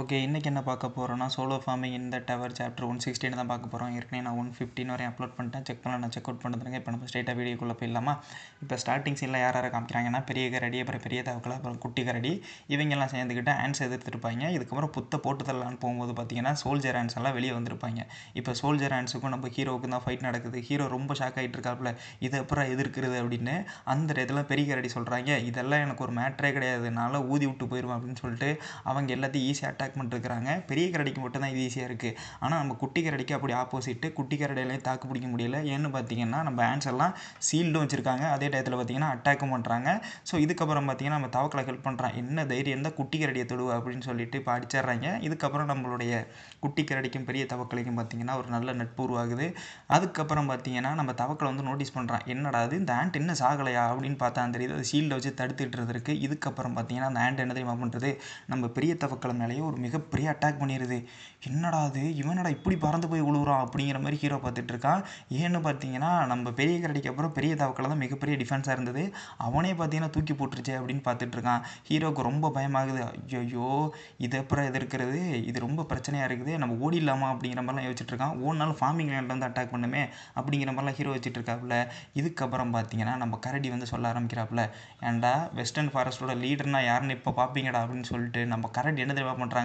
Okay, இன்றைக்கி என்ன பார்க்க போகிறோன்னா சோலோ ஃபார்மிங் இந்த டவர் சாப்டர் 116 தான் பார்க்க போகிறோம். ஏற்கனவே நான் 115 வரையும் அப்லோட் பண்ணிட்டேன். செக் பண்ணலாம், நான் செக் அவுட் பண்ணுறதுங்க. இப்போ நம்ம ஸ்ட்ரெயிட்டாக வீடியோக்குள்ளே போயிடலாமா? இப்போ ஸ்டார்டிங் சீனில் யார் யாரை காமிக்கிறாங்கன்னா பெரிய கரடி, அப்புறம் பெரிய தவக்கலை, அப்புறம் குட்டி கரடி, இவங்கெல்லாம் சேர்ந்துக்கிட்டு ஆன்ஸ் எதிர்த்துருப்பாங்க. இதுக்கப்புறம் புத்த போட்டு தரலான்னு போகும்போது பார்த்தீங்கன்னா சோல்ஜர் ஆன்ஸ் எல்லாம் வெளியே வந்திருப்பாங்க. இப்போ சோல்ஜர் ஆன்ஸுக்கும் நம்ம ஹீரோவுக்கும் தான் ஃபைட் நடக்குது. ஹீரோ ரொம்ப ஷாக் ஆகிட்டு இருக்காப்புல, இதை அப்புறம் எதிர்க்கிறது அப்படின்னு. அந்த இடத்துல பெரிய கரடி சொல்கிறாங்க, இதெல்லாம் எனக்கு ஒரு மேட்ரே கிடையாது, நான் ஊதி விட்டு போயிடுவேன் அப்படின்னு சொல்லிட்டு அவங்க எல்லாத்தையும் ஈஸியாக அட்டாக் பண்ணிருக்கிறாங்க. பெரிய கரடிக்கு மட்டும் தான் இது ஈஸியாக இருக்குது. ஆனால் நம்ம குட்டி கரடிக்கு அப்படி ஆப்போசிட்டு, குட்டி கரடியிலையும் தாக்கு பிடிக்க முடியல. ஏன்னு பார்த்தீங்கன்னா நம்ம ஆன்ஸ் எல்லாம் சீல்டும் வச்சுருக்காங்க, அதே டயத்தில் பார்த்தீங்கன்னா அட்டாக்கும் பண்ணுறாங்க. ஸோ இதுக்கப்புறம் பார்த்தீங்கன்னா நம்ம தவக்கலை ஹெல்ப் பண்ணுறான், என்ன தைரியம் தான் குட்டி கரடியை தொடுவா அப்படின்னு சொல்லிட்டு இப்போ அடிச்சிடுறாங்க. இதுக்கப்புறம் நம்மளுடைய குட்டி கரடிக்கும் பெரிய தவக்கலைக்கும் பார்த்தீங்கன்னா ஒரு நல்ல நட்பு உருவாகுது. அதுக்கப்புறம் பார்த்தீங்கன்னா நம்ம தவக்கலை வந்து நோட்டீஸ் பண்ணுறான், என்னடா அது இந்த ஆண்ட் என்ன சாகலையா அப்படின்னு பார்த்தா தெரியுது, அது ஷீல்டை வச்சு தடுத்துட்டு இருக்கு. இதுக்கப்புறம் பார்த்தீங்கன்னா அந்த ஆண்ட் என்ன தெரியுமா பண்ணுறது, நம்ம பெரிய தவக்கலை மேலேயே ஒரு மிகப்பெரிய அட்டாக் பண்ணிடுது. என்னடா அது, இவனடா இப்படி பறந்து போய் விழுவுறான் அப்படிங்கிற மாதிரி ஹீரோ பார்த்துட்டு இருக்கான். ஏன்னு பார்த்தீங்கன்னா நம்ம பெரிய கரடிக்கு அப்புறம் பெரிய தவக்கலை தான் மிகப்பெரிய டிஃபென்ஸாக இருந்தது, அவனே பார்த்தீங்கன்னா தூக்கி போட்டுருச்சு அப்படின்னு பார்த்துட்டு இருக்கான். ஹீரோவுக்கு ரொம்ப பயமாகுது, ஐயோ இது அப்புறம் எதிர்க்கிறது, இது ரொம்ப பிரச்சனையாக இருக்குது, நம்ம ஓடிடலாமா அப்படிங்கிற மாதிரிலாம் யோசிச்சுட்டு இருக்கான். ஓடினாலும் ஃபார்மிங் லேண்டில் வந்து அட்டாக் பண்ணுமே அப்படிங்கிற மாதிரிலாம் ஹீரோ வச்சுட்டு இருக்காப்புல. இதுக்கப்புறம் பார்த்தீங்கன்னா நம்ம கரடி வந்து சொல்ல ஆரம்பிக்கிறாப்புல, ஏன்டா வெஸ்டர்ன் ஃபாரஸ்ட்டோட லீடர்னா யாருன்னு இப்போ பார்ப்பீங்கடா அப்படின்னு சொல்லிட்டு நம்ம கரடி என்ன தெரியுமா பண்ணுறாங்க,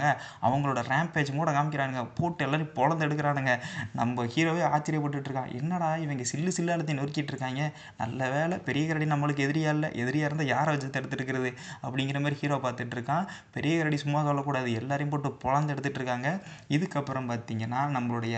அவங்களோட ரேம்பேஜ் மூட காமிக்கிறானுங்க, போட்டு எல்லோரும் பொழந்து எடுக்கிறானுங்க. நம்ம ஹீரோவே ஆச்சரியப்பட்டுட்டு இருக்கான், என்னடா இவங்க சில்லு சில்லாலத்தையும் நொறுக்கிட்டு இருக்காங்க, நல்ல வேலை பெரிய கரடி நம்மளுக்கு எதிரியா இல்லை, எதிரியாக இருந்தால் யாரை வச்சு தடுத்துட்டு இருக்கிறது அப்படிங்கிற மாதிரி ஹீரோ பார்த்துட்டு இருக்கான். பெரிய கரடி சும்மா சொல்லக்கூடாது, எல்லாரையும் போட்டு பொழந்து எடுத்துகிட்டு இருக்காங்க. இதுக்கப்புறம் பார்த்தீங்கன்னா நம்மளுடைய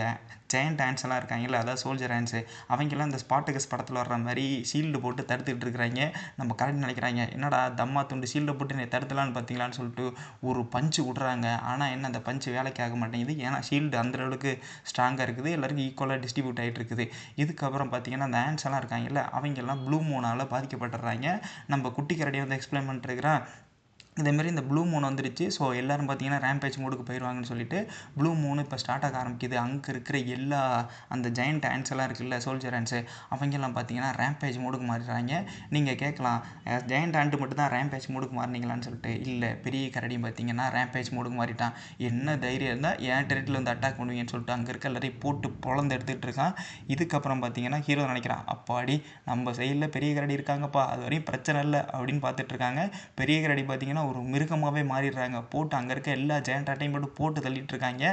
ஜெயண்ட் ஆன்ஸ் எல்லாம் இருக்காங்கல்ல, அதாவது சோல்ஜர் ஆன்ஸு, அவங்கெல்லாம் இந்த ஸ்பாட்டகஸ் படத்தில் வர்ற மாதிரி ஷீல்டு போட்டு தடுத்துக்கிட்டு இருக்கிறாங்க. நம்ம கரடி நினைக்கிறாங்க, என்னடா தம்மா துண்டு ஷீல்டை போட்டு நீ தடுத்துலான்னு பார்த்தீங்களான்னு சொல்லிட்டு ஒரு பஞ்சு விட்றாங்க. ஆனால் என்ன, அந்த பஞ்சு வேலைக்கு ஆக மாட்டேங்குது, ஏன்னா ஷீல்டு அந்த அளவுக்கு ஸ்ட்ராங்காக இருக்குது, எல்லாருக்கும் ஈக்குவலாக டிஸ்ட்ரிபியூட் ஆகிட்டு இருக்குது. இதுக்கப்புறம் பார்த்தீங்கன்னா அந்த ஆன்ஸ் எல்லாம் இருக்காங்கல்ல, அவங்கெல்லாம் ப்ளூ மூனால் பாதிக்கப்பட்டுறாங்க. நம்ம குட்டி கரடியை வந்து எக்ஸ்பிளைன் பண்ணிட்டுருக்கிறேன், இதேமாரி இந்த ப்ளூ மூன் வந்துருச்சு. ஸோ எல்லோரும் பார்த்தீங்கன்னா ரேம்பேஜ் மோடுக்கு போயிடுவாங்கன்னு சொல்லிட்டு ப்ளூ மூன் இப்போ ஸ்டார்ட் ஆக ஆரம்பிக்குது. அங்கே இருக்கிற எல்லா அந்த ஜெயண்ட் ஆன்ஸ் எல்லாம் இருக்குல்ல, சோல்ஜர் ஆன்ஸு, அவங்கெல்லாம் பார்த்தீங்கன்னா ரேம்பேஜ் மோடுக்கு மாறிடுறாங்க. நீங்கள் கேட்கலாம், ஜெயண்ட் ஆண்ட் மட்டும் தான் ரேம்பேஜ் மோடுக்கு மாறினீங்களான்னு சொல்லிட்டு. இல்லை, பெரிய கரடியும் பார்த்தீங்கன்னா ரேம்பேஜ் மோடுக்கு மாறிட்டான். என்ன தைரியம் இருந்தால் என் டெரிட்டில் வந்து அட்டாக் பண்ணுவீங்கன்னு சொல்லிட்டு அங்கே இருக்க எல்லாரையும் போட்டு பொழந்து எடுத்துகிட்டு இருக்கான். இதுக்கப்புறம் பார்த்தீங்கன்னா ஹீரோ நினைக்கிறான், அப்பாடி நம்ம சைடில் பெரிய கரடி இருக்காங்கப்பா, அது வரையும் பிரச்சனை இல்லை அப்படின்னு பார்த்துட்டு இருக்காங்க. பெரிய கரடி பார்த்தீங்கன்னா ஒரு மிருகமாகவே மாறிடுறாங்க, போட்டு அங்கே இருக்க எல்லா ஜெயண்ட் ஆட்டையும் மட்டும் போட்டு தள்ளிட்டு இருக்காங்க.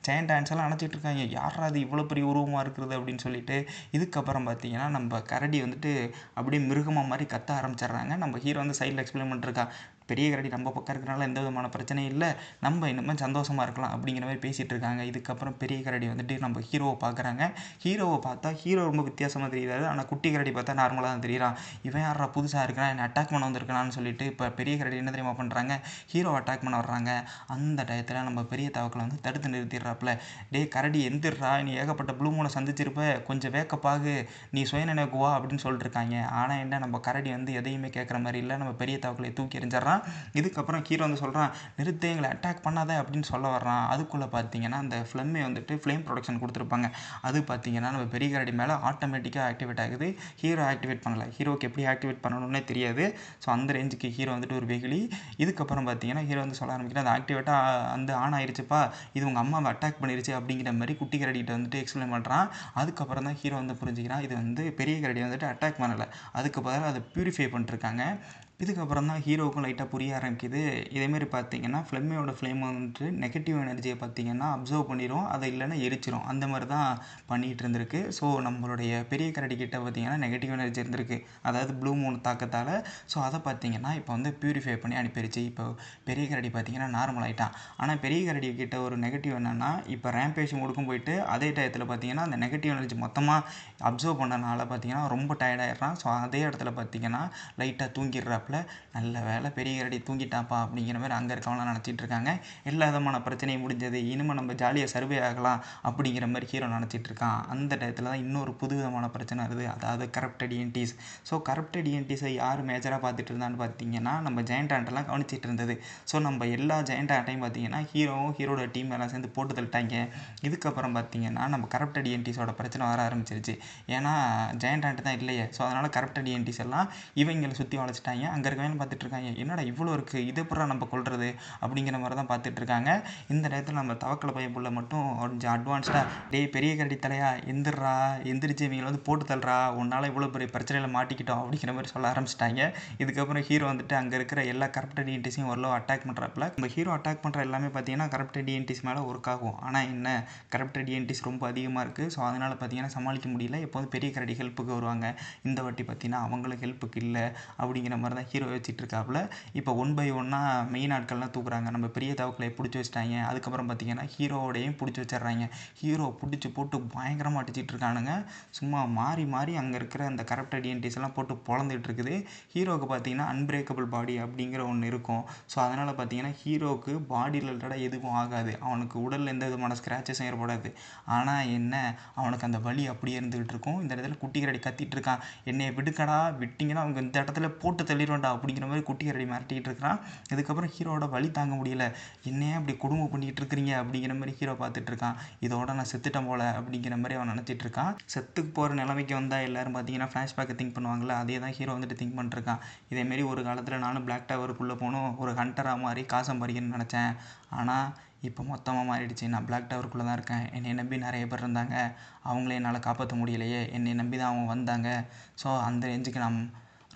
ஜெயண்ட் ஆண்ட்ஸ் எல்லாம் அணைச்சிட்டு இருக்காங்க, யாரா அது இவ்வளோ பெரிய உருவமாக இருக்கிறது அப்படின்னு சொல்லிட்டு. இதுக்கப்புறம் பார்த்தீங்கன்னா நம்ம கரடி வந்துட்டு அப்படியே மிருகமாக மாதிரி கத்த ஆரம்பிச்சிடுறாங்க. நம்ம ஹீரோ வந்து சைடில் எக்ஸ்பிளைன் பண்ணிருக்கா, பெரிய கரடி நம்ம பக்கம் இருக்கிறனால எந்த விதமான பிரச்சனையும் இல்லை, நம்ம இன்னும் சந்தோஷமாக இருக்கலாம் அப்படிங்கிற மாதிரி பேசிகிட்டு இருக்காங்க. இதுக்கப்புறம் பெரிய கரடி வந்துட்டு நம்ம ஹீரோவை பார்க்குறாங்க. ஹீரோவை பார்த்தா ஹீரோ ரொம்ப வித்தியாசமாக தெரியாது, ஆனால் குட்டி கரடி பார்த்தா நார்மலாக தான் தெரியுறான். இவன் யாரா புதுசாக இருக்கிறான், என்னை அட்டாக் பண்ண வந்திருக்கானான்னு சொல்லிட்டு இப்போ பெரிய கரடி என்ன தெரியுமா பண்ணுறாங்க, ஹீரோ அட்டாக் பண்ண வர்றாங்க. அந்த டயத்தில் நம்ம பெரிய தவக்கலை வந்து தடுத்து நிறுத்திடுறாப்புல, டே கரடி எந்திரா, நீ ஏகப்பட்ட ப்ளூ மூனை சந்திச்சிருப்ப, கொஞ்சம் வேக்கப்பாகு, நீ சுயநினைவுக்கு வா அப்படின்னு சொல்லிட்டுருக்காங்க. ஆனால் என்ன, நம்ம கரடி வந்து எதையுமே கேட்குற மாதிரி இல்லை, நம்ம பெரிய தவக்கலை தூக்கி எறிஞ்சிடறான். இதுக்கப்புறம் ஹீரோ வந்து சொல்கிறான், நிறுத்து, எங்களை அட்டாக் பண்ணாத அப்படின்னு சொல்ல வர்றான். அதுக்குள்ளே பார்த்தீங்கன்னா அந்த ஃப்ளம்மை வந்துட்டு ஃப்ளேம் ப்ரொடக்ஷன் கொடுத்துருப்பாங்க, அது பார்த்தீங்கன்னா நம்ம பெரிய கரடி மேலே ஆட்டோமேட்டிக்காக ஆக்டிவேட் ஆகுது. ஹீரோ ஆக்டிவேட் பண்ணலை, ஹீரோக்கு எப்படி ஆக்டிவேட் பண்ணணும்னே தெரியாது. ஸோ அந்த ரேஞ்சுக்கு ஹீரோ வந்துட்டு ஒரு வெகுளி. இதுக்கப்புறம் பார்த்தீங்கன்னா ஹீரோ வந்து சொல்ல ஆரம்பிக்கிறேன், அது ஆக்டிவேட்டாக வந்து ஆன் ஆயிடுச்சுப்பா, இது உங்கள் அம்மாவை அட்டாக் பண்ணிருச்சு அப்படிங்கிற மாதிரி குட்டி கரடிகிட்ட வந்துட்டு எக்ஸ்பிளைன் பண்ணுறான். அதுக்கப்புறம் தான் ஹீரோ வந்து புரிஞ்சுக்கிறான், இது வந்து பெரிய கரடி வந்துட்டு அட்டாக் பண்ணலை, அதுக்கு பதிலாக அதை ப்யூரிஃபை பண்ணிட்டுருக்காங்க. இதுக்கப்புறம் தான் ஹீரோவுக்கும் லைட்டாக புரிய ஆரம்பிக்குது. இதேமாரி பார்த்தீங்கன்னா ஃப்ளெம்மையோட ஃப்ளேம் வந்துட்டு நெகட்டிவ் எனர்ஜியை பார்த்தீங்கன்னா அப்சர்வ் பண்ணிடும், அதை இல்லைன்னா எரிச்சிடும், அந்த மாதிரி தான் பண்ணிகிட்டு இருந்திருக்கு. ஸோ நம்மளுடைய பெரிய கரடிக்கிட்ட பார்த்தீங்கன்னா நெகட்டிவ் எனர்ஜி இருந்திருக்கு, அதாவது ப்ளூ மூன் தாக்கத்தால். ஸோ அதை பார்த்தீங்கன்னா இப்போ வந்து ப்யூரிஃபை பண்ணி அனுப்பிடுச்சு. இப்போ பெரிய கரடி பார்த்தீங்கன்னா நார்மல் ஆகிட்டான். ஆனால் பெரிய கரடி கிட்ட ஒரு நெகட்டிவ் என்னென்னா, இப்போ ரேம்பேஜ் மோடுக்கும் போயிட்டு அதே டயத்தில் பார்த்தீங்கன்னா அந்த நெகட்டிவ் எனர்ஜி மொத்தமாக அப்சர்வ் பண்ணனால பார்த்தீங்கன்னா ரொம்ப டயர்டாகிடுறான். ஸோ அதே இடத்துல பார்த்தீங்கன்னா லைட்டாக தூங்கிடுறாப்புல. நல்ல வேலை பெரிய கரடி தூங்கிட்டாப்பா அப்படிங்கிற மாதிரி அங்கே இருக்கவங்களாம் நினச்சிட்டு இருக்காங்க. எல்லா விதமான பிரச்சனையும் முடிஞ்சது, இனிமேல் நம்ம ஜாலியாக சர்வே ஆகலாம் அப்படிங்கிற மாதிரி ஹீரோ நினச்சிட்டு இருக்கான். அந்த டயத்தில் தான் இன்னொரு புது விதமான பிரச்சனை வருது, அதாவது கரப்டட் இஎன்டிஸ். ஸோ கரப்டட் இஎன்டிஸை யார் மேஜராக பார்த்துட்டு இருந்தான்னு பார்த்தீங்கன்னா நம்ம ஜெயண்ட் ஆண்டெல்லாம் கவனிச்சிட்டு இருந்தது. ஸோ நம்ம எல்லா ஜெயண்ட் ஆண்டையும் பார்த்தீங்கன்னா ஹீரோவும் ஹீரோட டீம் எல்லாம் சேர்ந்து போட்டு தள்ளிட்டாங்க. இதுக்கப்புறம் பார்த்தீங்கன்னா நம்ம கரப்டட் இஎன்டிஸோட பிரச்சனை வர ஆரம்பிச்சிருச்சு, ஏன்னா ஜெயண்ட் ஆண்ட் தான் இல்லையே. ஸோ அதனால் கரப்டட் இஎன்டிஸ் எல்லாம் இவங்களை சுற்றி வளைச்சிட்டாங்க. அங்கே இருக்கவங்க பார்த்துட்டு இருக்காங்க, என்னடா இவ்வளோ இருக்குது, இது எப்படா நம்ம கொள்வது அப்படிங்கிற மாதிரி தான் பார்த்துட்டு இருக்காங்க. இந்த நேரத்தில் நம்ம தவக்கலை பையன் புள்ள மட்டும் கொஞ்சம் அட்வான்ஸ்டாக, டேய் பெரிய கரடி தலையா எந்திரா, எந்திரிச்சு இவங்களை வந்து போட்டு தள்ளுறா, உன்னால் இவ்வளோ பெரிய பிரச்சனையில் மாட்டிக்கிட்டோம் அப்படிங்கிற மாதிரி சொல்ல ஆரம்பிச்சிட்டாங்க. இதுக்கப்புறம் ஹீரோ வந்துட்டு அங்கே இருக்கிற எல்லா கரப்டட் டிஎன்டிஸையும் ஓரளவு அட்டாக் பண்ணுறப்பல நம்ம ஹீரோ அட்டாக் பண்ணுற எல்லாமே பார்த்தீங்கன்னா கரப்டட் டிஎன்டிஸ் மேலே ஒர்க் ஆகும். ஆனால் என்ன, கரப்டட் டிஎன்டிஸ் ரொம்ப அதிகமாக இருக்குது. ஸோ அதனால் பார்த்தீங்கன்னா சமாளிக்க முடியல. எப்போதும் பெரிய கரடி ஹெல்ப்புக்கு வருவாங்க, இந்த வாட்டி பார்த்தீங்கன்னா அவங்களுக்கு ஹெல்ப்புக்கு இல்லை அப்படிங்கிற மாதிரி தான் ஹீரோ வச்சுட்டு இருக்காப்புல. இப்போ 1 by 1 மெயின் ஆட்கள்லாம் தூக்குறாங்க. நம்ம பெரிய தவக்கலையை பிடிச்சி வச்சிட்டாங்க. அதுக்கப்புறம் பார்த்தீங்கன்னா ஹீரோவோடையும் பிடிச்சி வச்சிடுறாங்க. ஹீரோ பிடிச்சி போட்டு பயங்கரமாக அடிச்சிட்டு இருக்கானுங்க. சும்மா மாறி மாறி அங்கே இருக்கிற அந்த கரப்டட் டிஎன்டிஸ் எல்லாம் போட்டு பொழந்துட்டு இருக்குது. ஹீரோவுக்கு பார்த்தீங்கன்னா அன்பிரேக்கபிள் பாடி அப்படிங்கிற ஒன்று இருக்கும். ஸோ அதனால் பார்த்தீங்கன்னா ஹீரோவுக்கு பாடி ரிலேட்டடாக எதுவும் ஆகாது, அவனுக்கு உடலில் எந்த விதமான ஸ்க்ராச்சஸும் ஏற்படாது. ஆனால் என்ன, அவனுக்கு அந்த வலி அப்படியே இருந்துகிட்டு இருக்கும். இந்த இடத்துல குட்டி கரடி கத்திட்டு இருக்கான், என்னைய விடுக்கடா, விட்டிங்கன்னா அவங்க இந்த இடத்துல போட்டு தள்ளிடுவேன்டா அப்படிங்கிற மாதிரி குட்டி கரடி மிரட்டிகிட்டு இருக்கிறான். இதுக்கப்புறம் ஹீரோவோட வலி தாங்க முடியல, என்னையே அப்படி கொடுமை பண்ணிகிட்டு இருக்கிறீங்க அப்படிங்கிற மாதிரி ஹீரோ பார்த்துட்டு இருக்கான். இதோட நான் செத்துட்டேன் போல அப்படிங்கிற மாதிரி அவன் நினச்சிட்டு இருக்கான். செத்துக்கு போகிற நிலைமைக்கு வந்தால் எல்லோரும் பார்த்தீங்கன்னா ஃப்ளாஷ்பேக்கை திங்க் பண்ணுவாங்கள்ல, அதே தான் ஹீரோ வந்துட்டு திங்க் பண்ணிருக்கான். இதேமாரி ஒரு காலத்தில் நானும் பிளாக் டவருக்குள்ளே போகணும், ஒரு ஹண்டராக மாதிரி காசம் பறிக்கணும்னு நினச்சேன். ஆனால் இப்போ மொத்தமாக மாறிடுச்சு, நான் பிளாக் டவருக்குள்ளே தான் இருக்கேன். என்னை நம்பி நிறைய பேர் இருந்தாங்க, அவங்கள என்னால் காப்பாற்ற முடியலையே, என்னை நம்பி தான் அவங்க வந்தாங்க. ஸோ அந்த ரேஞ்சுக்கு நான்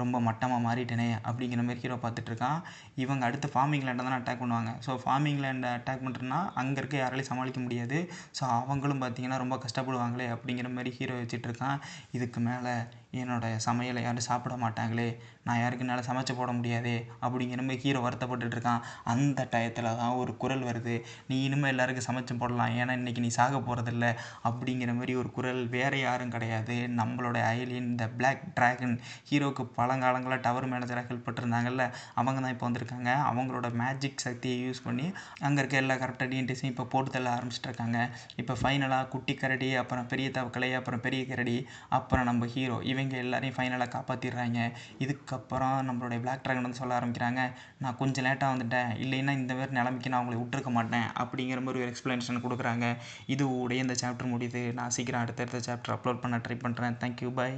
ரொம்ப மட்டமாக மாறிட்டேனே அப்படிங்கிற மாதிரி ஹீரோ பார்த்துட்ருக்கான். இவங்க அடுத்து ஃபார்மிங் லேண்டை தானே அட்டாக் பண்ணுவாங்க. ஸோ ஃபார்மிங் லேண்டை அட்டாக் பண்ணுறதுனா அங்கே இருக்க யாராலையும் சமாளிக்க முடியாது. ஸோ அவங்களும் பார்த்தீங்கன்னா ரொம்ப கஷ்டப்படுவாங்களே அப்படிங்கிற மாதிரி ஹீரோ வச்சிட்ருக்கான். இதுக்கு மேலே என்னோடய சமையலை யாரும் சாப்பிட மாட்டாங்களே, நான் யாருக்கு என்னால் சமைச்சு போட முடியாதே அப்படிங்கிற மாதிரி ஹீரோ வருத்தப்பட்டுருக்கான். அந்த டயத்தில் தான் ஒரு குரல் வருது, நீ இனிமேல் எல்லாருக்கும் சமைச்சு போடலாம், ஏன்னா இன்றைக்கி நீ சாக போகிறதில்ல அப்படிங்கிற மாதிரி ஒரு குரல். வேறு யாரும் கிடையாது, நம்மளோட ஏலியன் த பிளாக் ட்ராகன். ஹீரோவுக்கு பழங்காலங்களில் டவர் மேனேஜராக ஹெல்ப் பண்ணிருந்தாங்கல்ல, அவங்க தான் இப்போ வந்திருக்காங்க. அவங்களோட மேஜிக் சக்தியை யூஸ் பண்ணி அங்கே இருக்க எல்லா கரெக்டாக டிஎன்டிஸையும் இப்போ போட்டு தள்ள ஆரம்பிச்சிட்ருக்காங்க. இப்போ ஃபைனலாக குட்டி கரடி, அப்புறம் பெரிய தவக்கலை, அப்புறம் பெரிய கரடி, அப்புறம் நம்ம ஹீரோ, இவங்க எல்லாரையும் ஃபைனலாக காப்பாற்றிடுறாங்க. இதுக்கப்புறம் நம்மளுடைய பிளாக் ட்ராகன் வந்து சொல்ல ஆரம்பிக்கிறாங்க, நான் கொஞ்சம் லேட்டாக வந்துட்டேன், இல்லைன்னா இந்த மாதிரி நிலைமைக்கு நான் அவங்களை விட்டுருக்க மாட்டேன் அப்படிங்கிற மாதிரி ஒரு எக்ஸ்ப்ளனேஷன் கொடுக்குறாங்க. இது உடைய இந்த சாப்டர் முடியுது. நான் சீக்கிரம் அடுத்தடுத்த சாப்டர் அப்லோட் பண்ண ட்ரை பண்ணுறேன். தேங்க்யூ, பாய்.